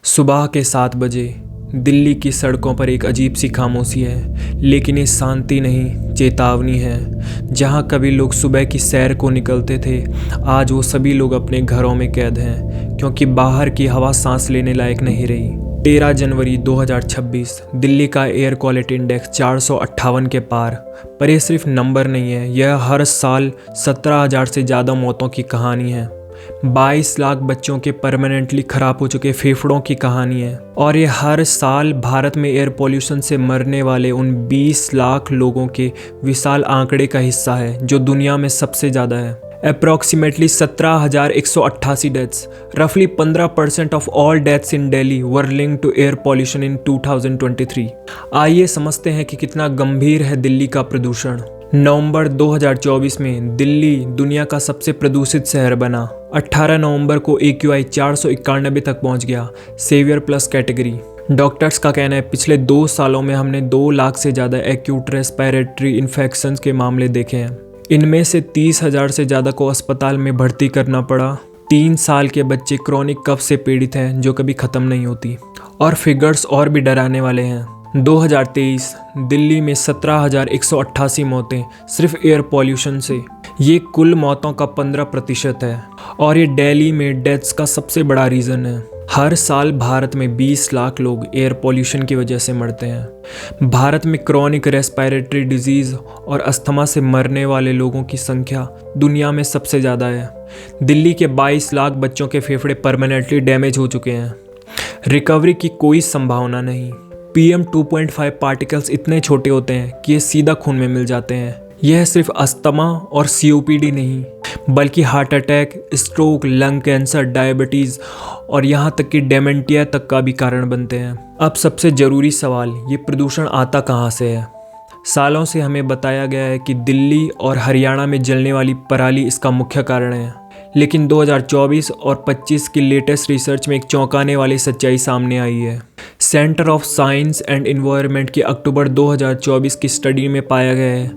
सुबह के 7 बजे दिल्ली की सड़कों पर एक अजीब सी खामोशी है, लेकिन ये शांति नहीं, चेतावनी है। जहाँ कभी लोग सुबह की सैर को निकलते थे, आज वो सभी लोग अपने घरों में कैद हैं, क्योंकि बाहर की हवा सांस लेने लायक नहीं रही। 13 जनवरी 2026 दिल्ली का एयर क्वालिटी इंडेक्स 458 के पार। पर यह सिर्फ नंबर नहीं है, यह हर साल 17,000 से ज़्यादा मौतों की कहानी है। 22 लाख बच्चों के परमानेंटली खराब हो चुके फेफड़ों की कहानी है। और ये हर साल भारत में एयर पोल्यूशन से मरने वाले उन 20 लाख लोगों के विशाल आंकड़े का हिस्सा है, जो दुनिया में सबसे ज़्यादा है। अप्रॉक्सीमेटली 17,188 डेथ्स, रफली 15% of all deaths in Delhi were linked to air pollution in 2023। आइए समझते हैं कि कितना गंभीर है दिल्ली का प्रदूषण। नवंबर 2024 में दिल्ली दुनिया का सबसे प्रदूषित शहर बना। 18 नवंबर को AQI 491 तक पहुंच गया, सेवियर प्लस कैटेगरी। डॉक्टर्स का कहना है पिछले 2 सालों में हमने 2 लाख से ज़्यादा एक्यूट रेस्पिरेटरी इन्फेक्शंस के मामले देखे हैं। इनमें से 30,000 से ज़्यादा को अस्पताल में भर्ती करना पड़ा। 3 साल के बच्चे क्रॉनिक कफ से पीड़ित हैं, जो कभी ख़त्म नहीं होती। और फिगर्स और भी डराने वाले हैं। 2023 दिल्ली में 17,188 मौतें सिर्फ एयर पॉल्यूशन से। ये कुल मौतों का 15% है, और ये दिल्ली में डेथ्स का सबसे बड़ा रीज़न है। हर साल भारत में 20 लाख लोग एयर पॉल्यूशन की वजह से मरते हैं। भारत में क्रॉनिक रेस्पिरेटरी डिजीज़ और अस्थमा से मरने वाले लोगों की संख्या दुनिया में सबसे ज़्यादा है। दिल्ली के 22 लाख बच्चों के फेफड़े परमानेंटली डैमेज हो चुके हैं। रिकवरी की कोई संभावना नहीं। PM 2.5 पार्टिकल्स इतने छोटे होते हैं कि ये सीधा खून में मिल जाते हैं। यह सिर्फ अस्थमा और COPD नहीं, बल्कि heart attack, stroke, lung cancer, diabetes और यहाँ तक कि डेमेंटिया तक का भी कारण बनते हैं। अब सबसे ज़रूरी सवाल, ये प्रदूषण आता कहाँ से है? सालों से हमें बताया गया है कि दिल्ली और हरियाणा में जलने वाली पराली इसका मुख्य कारण है, लेकिन 2024 और 25 की लेटेस्ट रिसर्च में एक चौंकाने वाली सच्चाई सामने आई है। Centre of science and environment की अक्टूबर 2024 की स्टडी में पाया गया है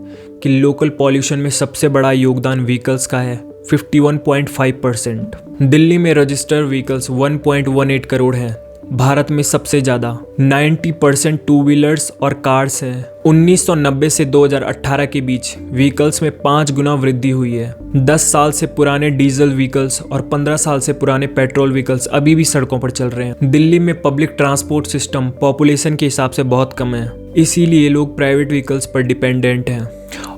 कि लोकल पॉल्यूशन में सबसे बड़ा योगदान व्हीकल्स का है, 51.5%। दिल्ली में रजिस्टर्ड व्हीकल्स 1.18 करोड़ हैं। भारत में सबसे ज़्यादा 90% टू व्हीलर्स और कार्स हैं। 1990 से 2018 के बीच व्हीकल्स में 5 गुना वृद्धि हुई है। 10 साल से पुराने डीजल व्हीकल्स और 15 साल से पुराने पेट्रोल व्हीकल्स अभी भी सड़कों पर चल रहे हैं। दिल्ली में पब्लिक ट्रांसपोर्ट सिस्टम पॉपुलेशन के हिसाब से बहुत कम है, इसीलिए लोग प्राइवेट व्हीकल्स पर डिपेंडेंट हैं।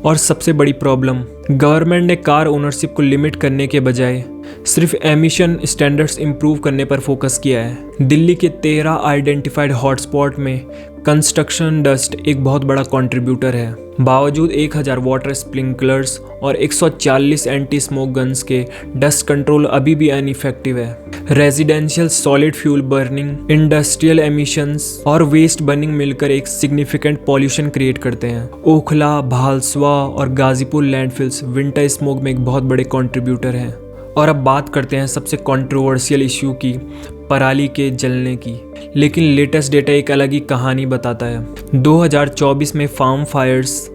और सबसे बड़ी प्रॉब्लम, गवर्नमेंट ने कार ओनरशिप को लिमिट करने के बजाय सिर्फ एमिशन स्टैंडर्ड्स इंप्रूव करने पर फोकस किया है। दिल्ली के 13 आइडेंटिफाइड हॉटस्पॉट में कंस्ट्रक्शन डस्ट एक बहुत बड़ा कंट्रीब्यूटर है। बावजूद 1000 वाटर स्प्रिंकलर्स और 140 एंटी स्मोक गन्स के, डस्ट कंट्रोल अभी भी अनइफेक्टिव है। Residential solid fuel burning, industrial emissions और वेस्ट बर्निंग मिलकर एक सिग्निफिकेंट पॉल्यूशन क्रिएट करते हैं। ओखला, भालसवा और गाजीपुर लैंडफिल्स विंटर स्मोक में एक बहुत बड़े कंट्रीब्यूटर हैं। और अब बात करते हैं सबसे कंट्रोवर्शियल इश्यू की, पराली के जलने की। लेकिन लेटेस्ट डेटा एक अलग ही कहानी बताता है। 2024 में फार्म फायर्स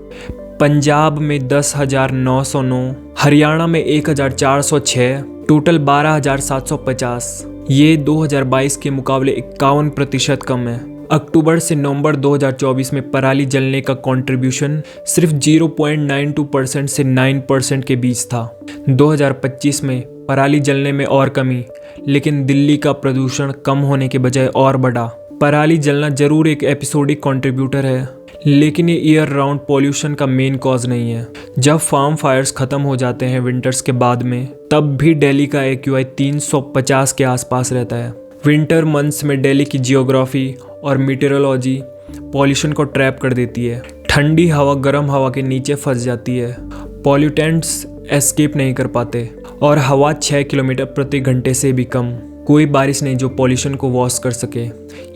पंजाब में 10,909, हरियाणा में 1,406, टोटल 12,750। ये 2022 के मुकाबले 51% कम है। अक्टूबर से नवंबर 2024 में पराली जलने का कंट्रीब्यूशन सिर्फ 0.92% से 9% के बीच था। 2025 में पराली जलने में और कमी, लेकिन दिल्ली का प्रदूषण कम होने के बजाय और बढ़ा। पराली जलना जरूर एक एपिसोडिक कंट्रीब्यूटर है, लेकिन ये ईयर राउंड पॉल्यूशन का मेन कॉज नहीं है। जब फार्म फायर्स खत्म हो जाते हैं विंटर्स के बाद में, तब भी दिल्ली का AQI 350 के आसपास रहता है। विंटर मंथ्स में दिल्ली की जियोग्राफी और मीटेरोलॉजी पॉल्यूशन को ट्रैप कर देती है। ठंडी हवा गर्म हवा के नीचे फंस जाती है, पॉल्यूटेंट्स एस्केप नहीं कर पाते, और हवा 6 किलोमीटर प्रति घंटे से भी कम। कोई बारिश नहीं जो पॉल्यूशन को वॉश कर सके।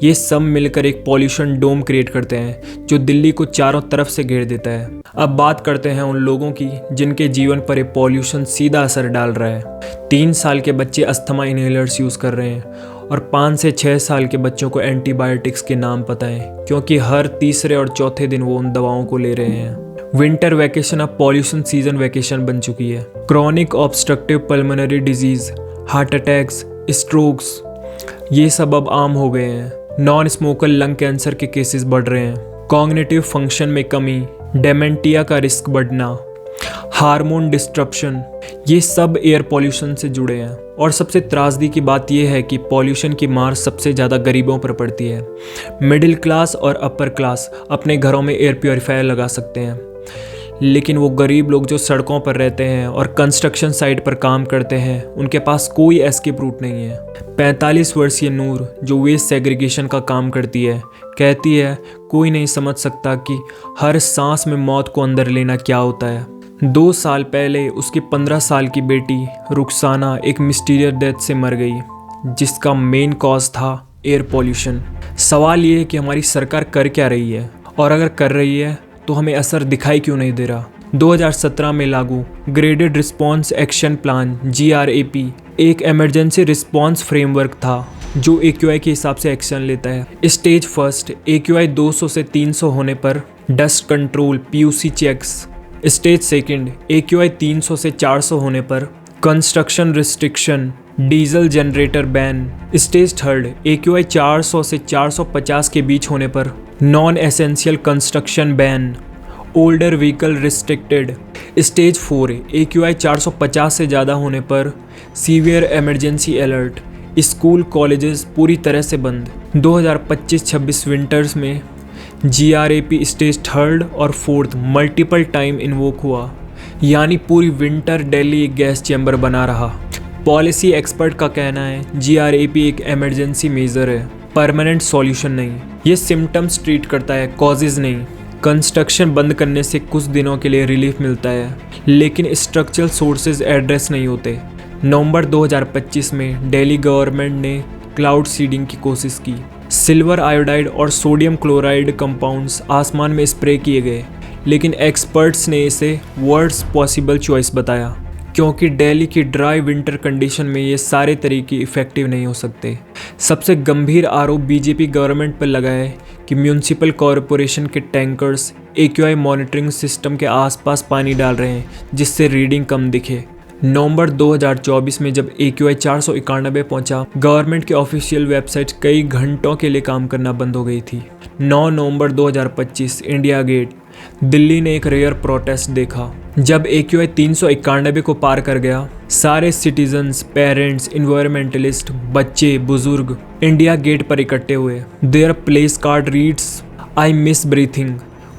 ये सब मिलकर एक पॉल्यूशन डोम क्रिएट करते हैं, जो दिल्ली को चारों तरफ से घेर देता है। अब बात करते हैं उन लोगों की जिनके जीवन पर ये पॉल्यूशन सीधा असर डाल रहा है। 3 साल के बच्चे अस्थमा इनहेलर्स यूज़ कर रहे हैं, और 5 से 6 साल के बच्चों को एंटीबायोटिक्स के नाम पता है, क्योंकि हर तीसरे और चौथे दिन वो उन दवाओं को ले रहे हैं। विंटर वैकेशन अब पॉल्यूशन सीजन वैकेशन बन चुकी है। Chronic obstructive pulmonary disease, heart attacks, strokes, ये सब अब आम हो गए हैं। नॉन स्मोकर लंग कैंसर के केसेस बढ़ रहे हैं, कॉग्निटिव फंक्शन में कमी, डेमेंटिया का रिस्क बढ़ना, हार्मोन डिस्ट्रप्शन, ये सब एयर पॉल्यूशन से जुड़े हैं। और सबसे त्रासदी की बात यह है कि पॉल्यूशन की मार सबसे ज़्यादा गरीबों पर पड़ती है। मिडिल क्लास और अपर क्लास अपने घरों में एयर प्योरीफायर लगा सकते हैं, लेकिन वो गरीब लोग जो सड़कों पर रहते हैं और कंस्ट्रक्शन साइट पर काम करते हैं, उनके पास कोई एस्केप रूट नहीं है। 45 वर्षीय नूर जो वेस्ट सेग्रीगेशन का काम करती है, कहती है कोई नहीं समझ सकता कि हर सांस में मौत को अंदर लेना क्या होता है। 2 साल पहले उसकी 15 साल की बेटी रुखसाना एक मिस्टीरियस डेथ से मर गई, जिसका मेन कॉज था एयर पॉल्यूशन। सवाल ये है कि हमारी सरकार कर क्या रही है, और अगर कर रही है तो हमें असर दिखाई क्यों नहीं दे रहा। 2017 में लागू graded response action plan GRAP एक इमरजेंसी रिस्पॉन्स फ्रेमवर्क था जो AQI के हिसाब से एक्शन लेता है। स्टेज फर्स्ट AQI 200 से 300 होने पर dust control PUC checks, stage second AQI 300 से 400 होने पर construction restriction, diesel generator ban, stage third AQI 400 से 450 के बीच होने पर non essential construction ban, older vehicle restricted, stage 4 AQI 450 से ज़्यादा होने पर severe emergency alert, school colleges पूरी तरह से बंद। 2025-26 विंटर्स में GRAP स्टेज थर्ड और फोर्थ मल्टीपल टाइम इन्वोक हुआ, यानी पूरी विंटर दिल्ली एक गैस चैम्बर बना रहा। पॉलिसी एक्सपर्ट का कहना है GRAP एक इमरजेंसी मेजर है, परमानेंट सॉल्यूशन नहीं। ये सिम्टम्स ट्रीट करता है, कॉजेज नहीं। कंस्ट्रक्शन बंद करने से कुछ दिनों के लिए रिलीफ मिलता है, लेकिन स्ट्रक्चरल सोर्सेज एड्रेस नहीं होते। नवंबर 2025 में दिल्ली गवर्नमेंट ने क्लाउड सीडिंग की कोशिश की। सिल्वर आयोडाइड और सोडियम क्लोराइड कंपाउंड्स आसमान में स्प्रे किए गए, लेकिन एक्सपर्ट्स ने इसे वर्स्ट पॉसिबल चॉइस बताया, क्योंकि दिल्ली की ड्राई विंटर कंडीशन में ये सारे तरीके इफ़ेक्टिव नहीं हो सकते। सबसे गंभीर आरोप बीजेपी गवर्नमेंट पर लगा है कि म्यूनिसिपल कॉरपोरेशन के टैंकर्स AQI मॉनिटरिंग सिस्टम के आसपास पानी डाल रहे हैं, जिससे रीडिंग कम दिखे। नवंबर 2024 में जब AQI 491 पहुंचा, गवर्नमेंट की ऑफिशियल वेबसाइट कई घंटों के लिए काम करना बंद हो गई थी। 9 नवंबर 2025 इंडिया गेट, दिल्ली ने एक रेयर प्रोटेस्ट देखा। जब AQI 391 को पार कर गया, सारे सिटीजन्स, पेरेंट्स, इन्वायरमेंटलिस्ट, बच्चे, बुजुर्ग इंडिया गेट पर इकट्ठे हुए। Their placard reads, I miss breathing,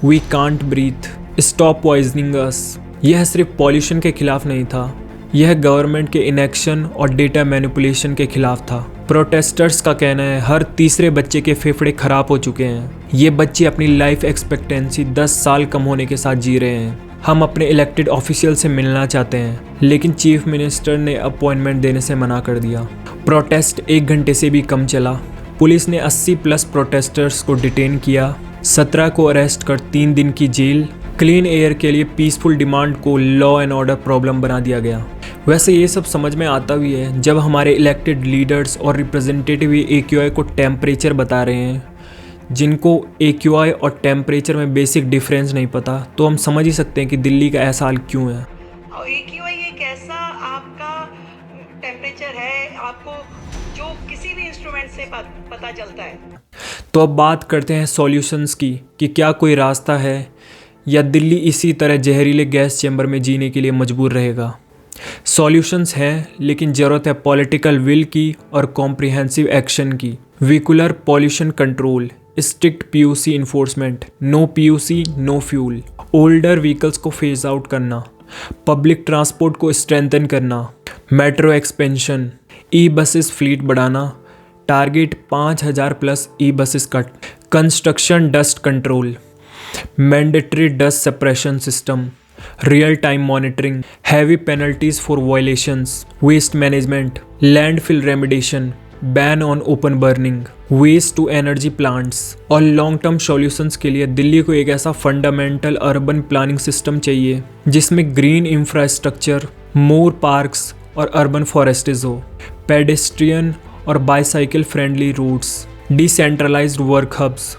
we can't breathe, stop poisoning us. यह सिर्फ पॉल्यूशन के खिलाफ नहीं था, यह गवर्नमेंट के इनएक्शन और डेटा मैनिपुलेशन के खिलाफ था। प्रोटेस्टर्स का कहना है हर तीसरे बच्चे के फेफड़े खराब हो चुके हैं। ये बच्चे अपनी लाइफ एक्सपेक्टेंसी 10 साल कम होने के साथ जी रहे हैं। हम अपने इलेक्टेड ऑफिशियल से मिलना चाहते हैं, लेकिन चीफ मिनिस्टर ने अपॉइंटमेंट देने से मना कर दिया। प्रोटेस्ट 1 घंटे से भी कम चला। पुलिस ने 80+ प्रोटेस्टर्स को डिटेन किया, 17 को अरेस्ट कर 3 दिन की जेल। क्लीन एयर के लिए पीसफुल डिमांड को लॉ एंड ऑर्डर प्रॉब्लम बना दिया गया। वैसे ये सब समझ में आता भी है जब हमारे इलेक्टेड लीडर्स और रिप्रेजेंटेटिव AQI को टेम्परेचर बता रहे हैं। जिनको AQI और टेम्परेचर में बेसिक डिफरेंस नहीं पता, तो हम समझ ही सकते हैं कि दिल्ली का ऐसा हाल क्यों है। और AQI एक ऐसा आपका टेम्परेचर है, आपको जो किसी भी इंस्ट्रूमेंट से पता चलता है। तो अब बात करते हैं सॉल्यूशंस की, कि क्या कोई रास्ता है या दिल्ली इसी तरह जहरीले गैस चैम्बर में जीने के लिए मजबूर रहेगा। सॉल्यूशंस हैं, लेकिन ज़रूरत है पॉलिटिकल विल की और कॉम्प्रिहेंसिव एक्शन की। Vehicular pollution control, strict PUC enforcement, no PUC no fuel, older vehicles को फेज आउट करना, पब्लिक ट्रांसपोर्ट को स्ट्रेंथन करना, मेट्रो एक्सपेंशन, ई-बसेस फ्लीट बढ़ाना, target 5000+ e buses cut, construction dust control, mandatory dust separation system, real time monitoring, heavy penalties for violations, waste management, landfill remediation, ban on open burning, waste to energy plants. और long term solutions के लिए दिल्ली को एक ऐसा fundamental urban planning system चाहिए जिसमें green infrastructure, more parks और urban forestage हो, पेडेस्ट्रियन और bicycle friendly routes, decentralised work hubs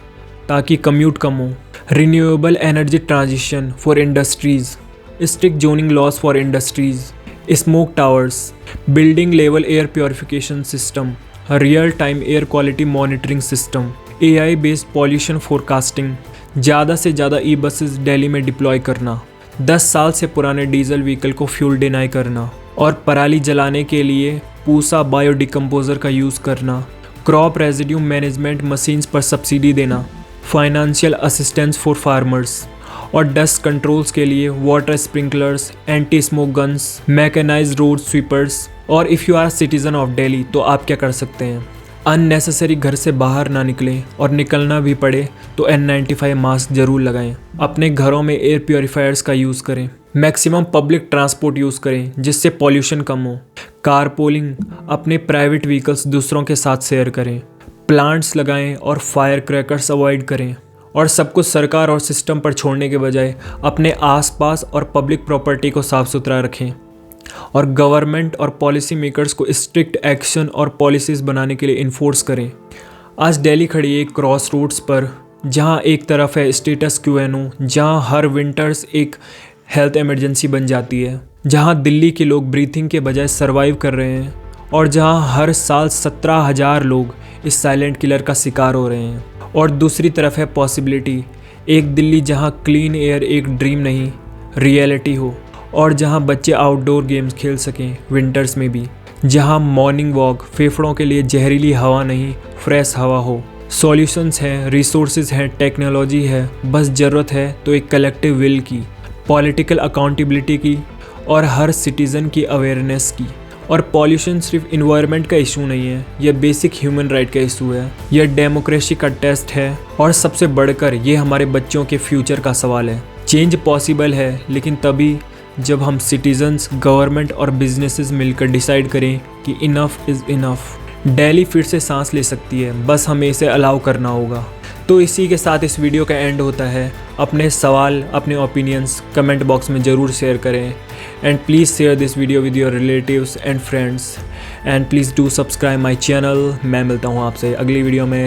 ताकि कम्यूट कम हो, renewable energy transition for industries, strict zoning laws for industries, smoke towers, building level air purification system, real time air quality monitoring system, AI based pollution forecasting, ज़्यादा से ज़्यादा e buses Delhi में deploy करना, 10 साल से पुराने डीजल व्हीकल को fuel deny करना और पराली जलाने के लिए पूसा बायोडिकम्पोजर का यूज़ करना, क्रॉप रेजिड्यू मैनेजमेंट मशीन्स पर सब्सिडी देना, फाइनेंशियल असिस्टेंस फॉर फार्मर्स और डस्ट कंट्रोल्स के लिए water sprinklers, anti smoke guns, mechanised road sweepers. और if you are citizen of Delhi तो आप क्या कर सकते हैं? अननेसेसरी घर से बाहर ना निकलें और निकलना भी पड़े तो N95 मास्क ज़रूर लगाएं। अपने घरों में एयर प्योरीफायर्स का यूज़ करें। मैक्सिमम पब्लिक ट्रांसपोर्ट यूज़ करें जिससे पॉल्यूशन कम हो। कारपूलिंग, अपने प्राइवेट व्हीकल्स दूसरों के साथ शेयर करें। प्लांट्स लगाएं और फायर क्रैकर्स अवॉइड करें। और सब कुछ सरकार और सिस्टम पर छोड़ने के बजाय अपने आसपास और पब्लिक प्रॉपर्टी को साफ़ सुथरा रखें। और गवर्नमेंट और पॉलिसी मेकर्स को स्ट्रिक्ट एक्शन और पॉलिसीज़ बनाने के लिए इन्फोर्स करें। आज दिल्ली खड़ी है एक क्रॉस रोड्स पर, जहां एक तरफ है स्टेटस क्यू, जहां हर विंटर्स एक हेल्थ इमरजेंसी बन जाती है, जहां दिल्ली के लोग ब्रीथिंग के बजाय सर्वाइव कर रहे हैं और जहां हर साल 17,000 लोग इस साइलेंट किलर का शिकार हो रहे हैं। और दूसरी तरफ है पॉसिबिलिटी, एक दिल्ली जहां क्लीन एयर एक ड्रीम नहीं रियलिटी हो और जहां बच्चे आउटडोर गेम्स खेल सकें विंटर्स में भी, जहां मॉर्निंग वॉक फेफड़ों के लिए जहरीली हवा नहीं फ्रेश हवा हो। सॉल्यूशंस हैं, रिसोर्सेज हैं, टेक्नोलॉजी है, बस ज़रूरत है तो एक कलेक्टिव विल की, पॉलिटिकल अकाउंटेबिलिटी की और हर सिटीज़न की अवेयरनेस की। और पॉल्यूशन सिर्फ इन्वायरमेंट का इशू नहीं है, यह बेसिक ह्यूमन राइट का इशू है, यह डेमोक्रेसी का टेस्ट है और सबसे बढ़कर ये हमारे बच्चों के फ्यूचर का सवाल है। चेंज पॉसिबल है लेकिन तभी जब हम सिटीजन्स, गवर्नमेंट और बिजनेसेस मिलकर डिसाइड करें कि इनफ इज़ इनफ। दिल्ली फिर से सांस ले सकती है, बस हमें इसे अलाउ करना होगा। तो इसी के साथ इस वीडियो का एंड होता है। अपने सवाल, अपने ओपिनियंस कमेंट बॉक्स में ज़रूर शेयर करें and please share this video with your relatives and friends and please do subscribe my channel. मैं मिलता हूँ आपसे अगली वीडियो में।